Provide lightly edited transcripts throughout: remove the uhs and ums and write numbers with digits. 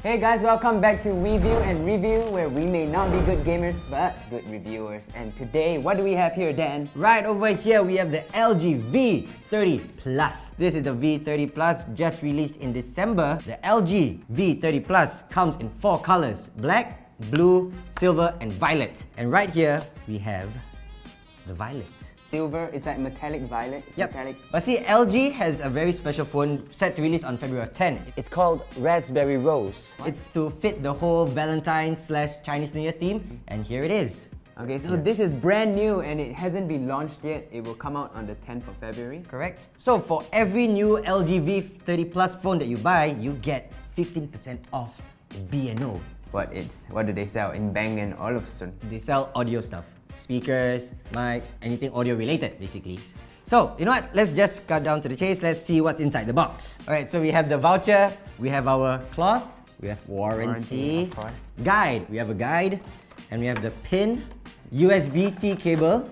Hey guys, welcome back to Review and Review, where we may not be good gamers, but good reviewers. And today, what do we have here, Dan? Right over here, we have the LG V30 Plus. This is the V30 Plus, just released in December. The LG V30 Plus comes in 4 colors: black, blue, silver, and violet. And right here, we have the violet. Silver is like metallic violet. It's metallic. But see, LG has a very special phone set to release on February 10. It's called Raspberry Rose. It's to fit the whole Valentine/Chinese New Year theme, and here it is. Okay, so this is brand new and it hasn't been launched yet. It will come out on the 10th of February. Correct. So for every new LG V30 Plus phone that you buy, you get 15% off B&O. What do they sell in Bang & Olufsen? They sell audio stuff. Speakers, mics, anything audio related basically. So, you know what? Let's just cut down to the chase. Let's see what's inside the box. Alright, so we have the voucher, we have our cloth, we have warranty, of course. Guide, we have a guide, and we have the pin, USB-C cable,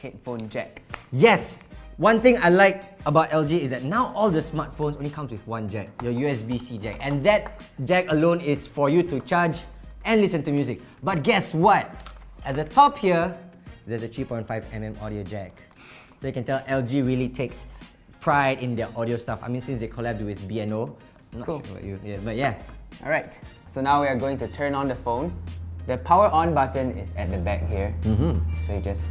Headphone jack. Yes! One thing I like about LG is that now all the smartphones only comes with one jack, your USB-C jack. And that jack alone is for you to charge and listen to music. But guess what? At the top here, there's a 3.5mm audio jack. So you can tell LG really takes pride in their audio stuff. I mean, since they collabed with B&O. I'm not Cool. sure about you, but yeah. Alright, so now we are going to turn on the phone. The power on button is at the back here. So you just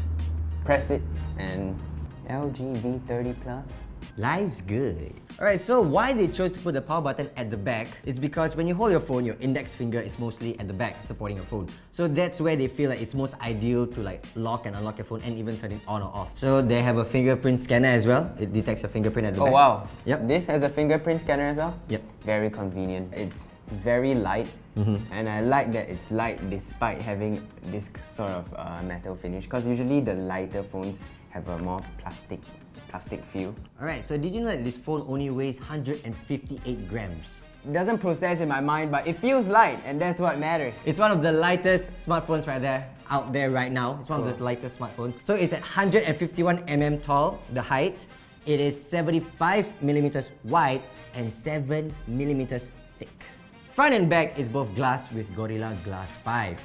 press it and LG V30 Plus. Life's good. Alright, so why they chose to put the power button at the back is because when you hold your phone, your index finger is mostly at the back supporting your phone. So that's where they feel like it's most ideal to like lock and unlock your phone and even turn it on or off. So they have a fingerprint scanner as well. It detects your fingerprint at the back. Oh wow. Yep. This has a fingerprint scanner as well? Yep. Very convenient. It's very light. And I like that it's light despite having this sort of metal finish, because usually the lighter phones have a more plastic feel. Alright, so did you know that this phone only weighs 158 grams? It doesn't process in my mind, but it feels light, and that's what matters. It's one of the lightest smartphones out there right now. It's one of the lightest smartphones. So it's at 151mm tall, the height. It is 75mm wide and 7mm thick. Front and back is both glass with Gorilla Glass 5.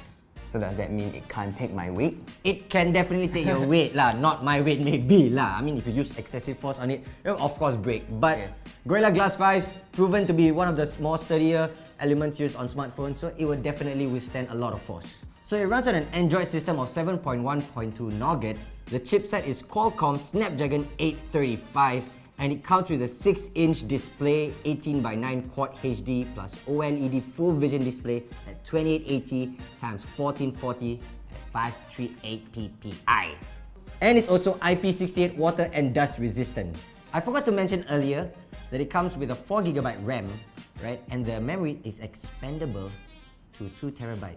So does that mean it can't take my weight? It can definitely take your weight lah, not my weight maybe lah. I mean, if you use excessive force on it, it will of course break. But Yes. Gorilla Glass 5's proven to be one of the more sturdier elements used on smartphones, so it will definitely withstand a lot of force. So it runs on an Android system of 7.1.2 Nougat. The chipset is Qualcomm Snapdragon 835, and it comes with a 6-inch display, 18:9 Quad HD plus OLED full vision display at 2880 x 1440 at 538 ppi. And it's also IP68 water and dust resistant. I forgot to mention earlier that it comes with a 4GB RAM, right? And the memory is expandable to 2TB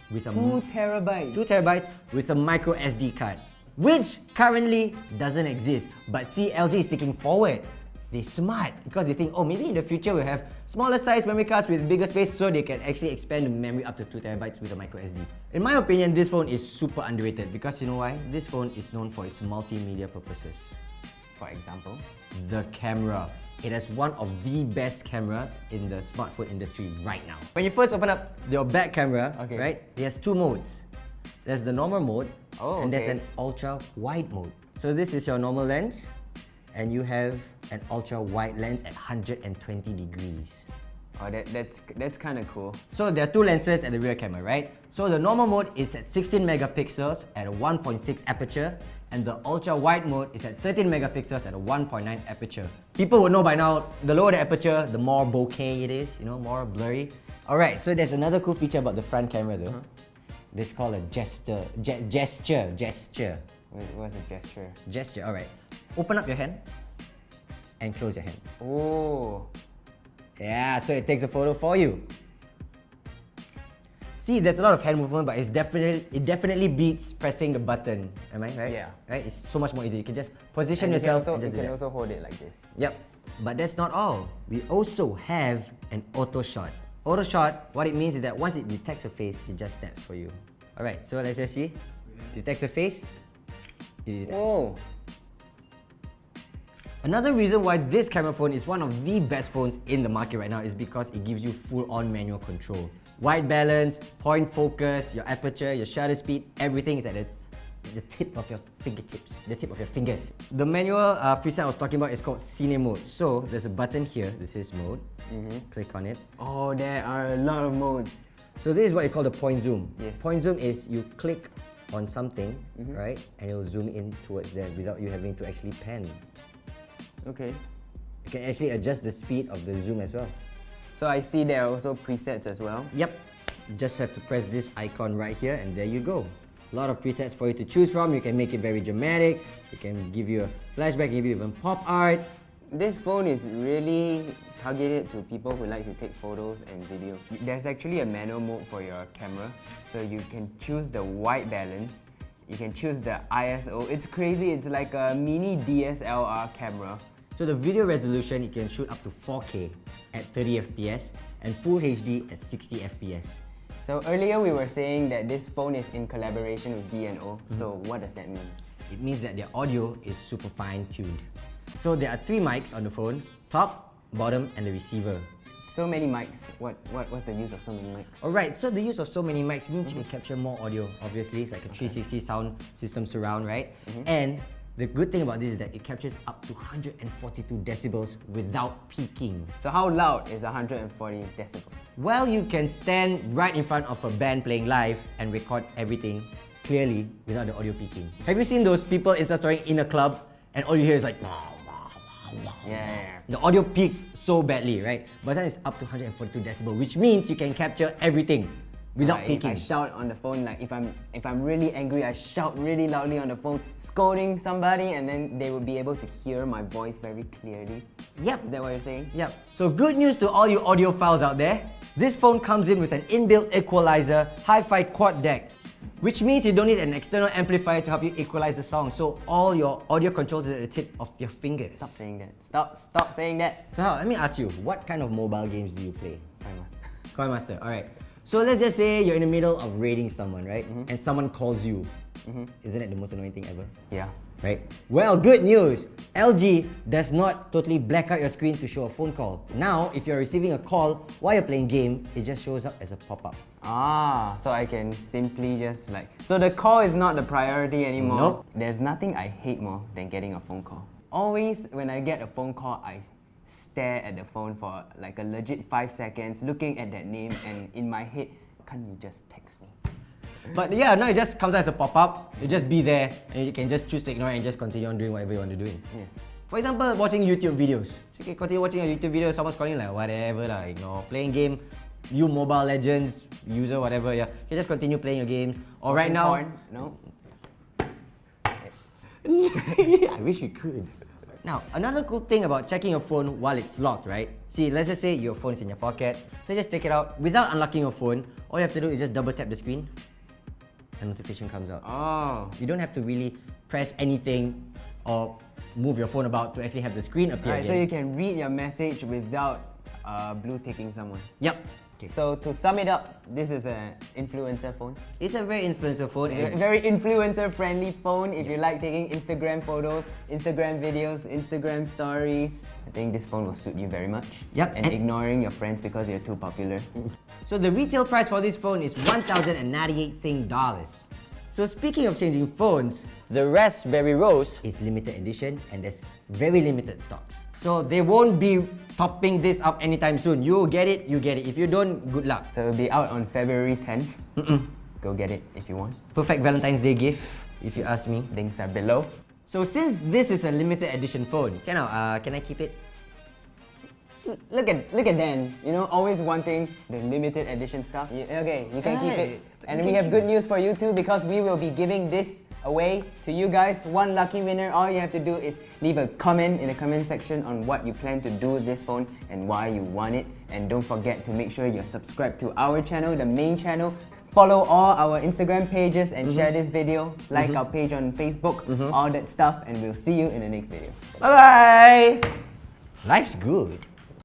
with a 2TB. 2TB with a micro SD card, which currently doesn't exist. But see, LG is taking forward. They're smart because they think, oh, maybe in the future we'll have smaller size memory cards with bigger space so they can actually expand the memory up to 2TB with a micro SD. In my opinion, this phone is super underrated because you know why? This phone is known for its multimedia purposes. For example? The camera. It has one of the best cameras in the smartphone industry right now. When you first open up your back camera, right, it has 2 modes. There's the normal mode, and there's an ultra wide mode. So this is your normal lens, and you have an ultra wide lens at 120 degrees. Oh, that's kind of cool. So there are 2 lenses at the rear camera, right? So the normal mode is at 16 megapixels at a 1.6 aperture, and the ultra wide mode is at 13 megapixels at a 1.9 aperture. People would know by now, the lower the aperture, the more bokeh it is, you know, more blurry. Alright, so there's another cool feature about the front camera though. This is called a gesture. What's a gesture? Gesture, alright. Open up your hand and close your hand. Oh. Yeah, so it takes a photo for you. See, there's a lot of hand movement, but it definitely beats pressing the button. Am I right? Yeah. Right? It's so much more easy. You can just position And yourself You and just can do that. also hold it like this. Yep. But that's not all. We also have an auto shot. Auto shot, what it means is that once it detects a face, it just snaps for you. Alright, so let's just see. Detects a face. It detects. Oh. Another reason why this camera phone is one of the best phones in the market right now is because it gives you full-on manual control. White balance, point focus, your aperture, your shutter speed, everything is at the tip of your fingertips, the tip of your fingers. The manual preset I was talking about is called Cine Mode. So there's a button here, this is mode. Click on it. Oh, there are a lot of modes. So this is what you call the point zoom. Yes. Point zoom is you click on something, right? And it will zoom in towards there without you having to actually pan. Okay. You can actually adjust the speed of the zoom as well. So I see there are also presets as well. Yep. You just have to press this icon right here and there you go. A lot of presets for you to choose from. You can make it very dramatic. You can give you a flashback, give you even pop art. This phone is really targeted to people who like to take photos and videos. There's actually a manual mode for your camera. So you can choose the white balance. You can choose the ISO. It's crazy. It's like a mini DSLR camera. So the video resolution, you can shoot up to 4K at 30 FPS and Full HD at 60 FPS. So earlier we were saying that this phone is in collaboration with B&O. So what does that mean? It means that their audio is super fine-tuned. So there are 3 mics on the phone, top, bottom and the receiver. So many mics. What's the use of so many mics? Alright, so the use of so many mics means you can capture more audio. Obviously, it's like a 360 sound system surround, right? And the good thing about this is that it captures up to 142 decibels without peaking. So how loud is 140 decibels? Well, you can stand right in front of a band playing live and record everything clearly without the audio peaking. Have you seen those people Insta-storing in a club and all you hear is like Yeah. the audio peaks so badly, right? But that is up to 142 decibels, which means you can capture everything without Like peaking. if I shout on the phone, like if I'm really angry, I shout really loudly on the phone, scolding somebody, and then they would be able to hear my voice very clearly. Yep. Is that what you're saying? Yep. So good news to all you audiophiles out there. This phone comes in with an inbuilt equalizer, hi-fi quad deck, which means you don't need an external amplifier to help you equalize the song. So all your audio controls is at the tip of your fingers. Stop saying that. Stop saying that. So let me ask you, what kind of mobile games do you play? I must. Coin Master, alright. So let's just say you're in the middle of raiding someone, right? And someone calls you. Isn't it the most annoying thing ever? Yeah. Right? Well, good news! LG does not totally black out your screen to show a phone call. Now, if you're receiving a call while you're playing game, it just shows up as a pop-up. Ah, so I can simply just like... So the call is not the priority anymore? Nope. There's nothing I hate more than getting a phone call. Always when I get a phone call, I stare at the phone for like a legit 5 seconds, looking at that name, and in my head, can't you just text me? But yeah, now it just comes out as a pop-up. You just be there and you can just choose to ignore it and just continue on doing whatever you want to do. Yes. For example, watching YouTube videos. So you can continue watching a YouTube video, someone's calling like whatever lah, ignore. Playing game, you Mobile Legends user, whatever, yeah. You can just continue playing your games. Or right now... Porn? No? I wish we could. Now, another cool thing about checking your phone while it's locked, right? See, let's just say your phone is in your pocket. So just take it out without unlocking your phone. All you have to do is just double tap the screen. A notification comes out. Oh. You don't have to really press anything or move your phone about to actually have the screen appear Right, again. so you can read your message without blue ticking someone. Yep. Okay. So to sum it up, this is an influencer phone. It's a very influencer phone. A very influencer-friendly phone if you like taking Instagram photos, Instagram videos, Instagram stories. I think this phone will suit you very much. Yep. And ignoring your friends because you're too popular. So the retail price for this phone is 1,098 Sing dollars. So speaking of changing phones, the Raspberry Rose is limited edition and there's very limited stocks. So they won't be topping this up anytime soon. You get it, you get it. If you don't, good luck. So it'll be out on February 10th. Go get it if you want. Perfect Valentine's Day gift, if you ask me. Links are below. So since this is a limited edition phone, can I keep it? Look at Dan, you know, always wanting the limited edition stuff. Okay, you can keep it. And we have good news for you too because we will be giving this away to you guys. One lucky winner. All you have to do is leave a comment in the comment section on what you plan to do with this phone and why you want it. And don't forget to make sure you're subscribed to our channel, the main channel. Follow all our Instagram pages and share this video. Like our page on Facebook, all that stuff. And we'll see you in the next video. Bye-bye! Life's good.